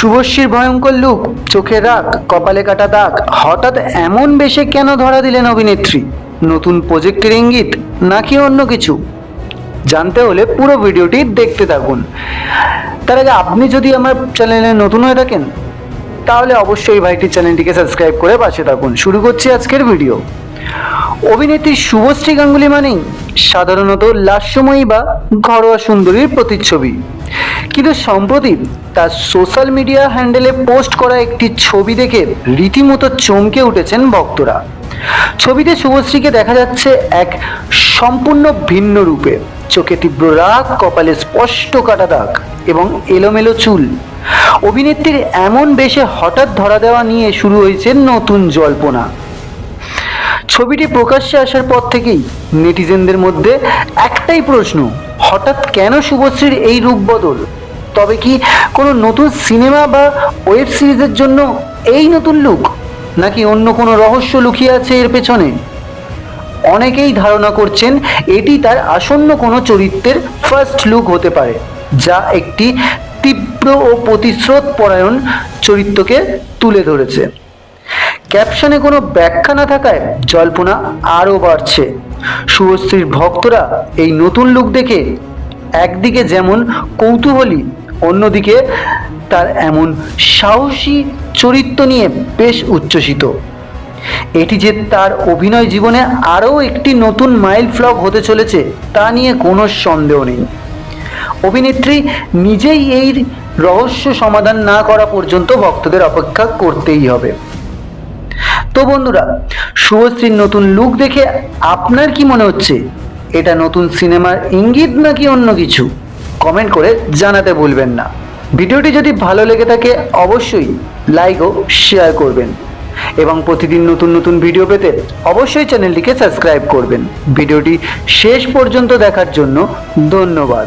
শুভশ্রীর ভয়ঙ্কর লুক, চোখে রাগ, কপালে কাটা দাগ, হঠাৎ এমন বেশে কেন ধরা দিলেন অভিনেত্রী? নতুন প্রজেক্টের ইঙ্গিত নাকি অন্য কিছু? জানতে হলে পুরো ভিডিওটি দেখতে থাকুন। তার আগে আপনি যদি আমার চ্যানেলে নতুন হয়ে থাকেন তাহলে অবশ্যই ভাইটির চ্যানেলটিকে সাবস্ক্রাইব করে পাশে থাকুন। শুরু করছি আজকের ভিডিও। অভিনেত্রী শুভশ্রী গাঙ্গুলি মানেই সাধারণত লাস্যময়ী বা ঘরোয়া সুন্দরীর প্রতিচ্ছবি, কিন্তু সম্প্রতি তার সোশ্যাল মিডিয়া হ্যান্ডেলে পোস্ট করা একটি ছবি দেখে রীতিমতো চমকে উঠেছেন ভক্তরা। ছবিতে শুভশ্রীকে দেখা যাচ্ছে এক সম্পূর্ণ ভিন্ন রূপে, চোখে তীব্র রাগ, কপালে স্পষ্ট কাটা দাগ এবং এলোমেলো চুল। অভিনেত্রীর এমন বেশে হঠাৎ ধরা দেওয়া নিয়ে শুরু হয়েছে নতুন জল্পনা। ছবিটি প্রকাশ্যে আসার পর থেকেই নেটিজেনদের মধ্যে একটাই প্রশ্ন, হঠাৎ কেন শুভশ্রীর এই রূপ বদল? তবে কি কোনো নতুন সিনেমা বা ওয়েব সিরিজের জন্য এই নতুন লুক, নাকি অন্য কোনো রহস্য লুকিয়ে আছে এর পেছনে? অনেকেই ধারণা করছেন এটি তার আসন্ন কোনো চরিত্রের ফার্স্ট লুক হতে পারে, যা একটি তীব্র ও প্রতিশ্রুত পরায়ণ চরিত্রকে তুলে ধরেছে। ক্যাপশনে কোনো ব্যাখ্যা না থাকায় জল্পনা আরও বাড়ছে। শুভশ্রীর ভক্তরা এই নতুন লুক দেখে একদিকে যেমন কৌতূহলী, অন্যদিকে তার এমন সাহসী চরিত্র নিয়ে বেশ উচ্ছ্বসিত। এটি যে তার অভিনয় জীবনে আরও একটি নতুন মাইল ফলক হতে চলেছে তা নিয়ে কোনো সন্দেহ নেই। অভিনেত্রী নিজেই এই রহস্য সমাধান না করা পর্যন্ত ভক্তদের অপেক্ষা করতেই হবে। তো বন্ধুরা, শুভশ্রীর নতুন লুক দেখে আপনার কি মনে হচ্ছে? এটা নতুন সিনেমার ইঙ্গিত নাকি অন্য কিছু? কমেন্ট করে জানাতে ভুলবেন না। ভিডিওটি যদি ভালো লেগে থাকে অবশ্যই লাইক ও শেয়ার করবেন এবং প্রতিদিন নতুন নতুন ভিডিও পেতে অবশ্যই চ্যানেলটিকে সাবস্ক্রাইব করবেন। ভিডিওটি শেষ পর্যন্ত দেখার জন্য ধন্যবাদ।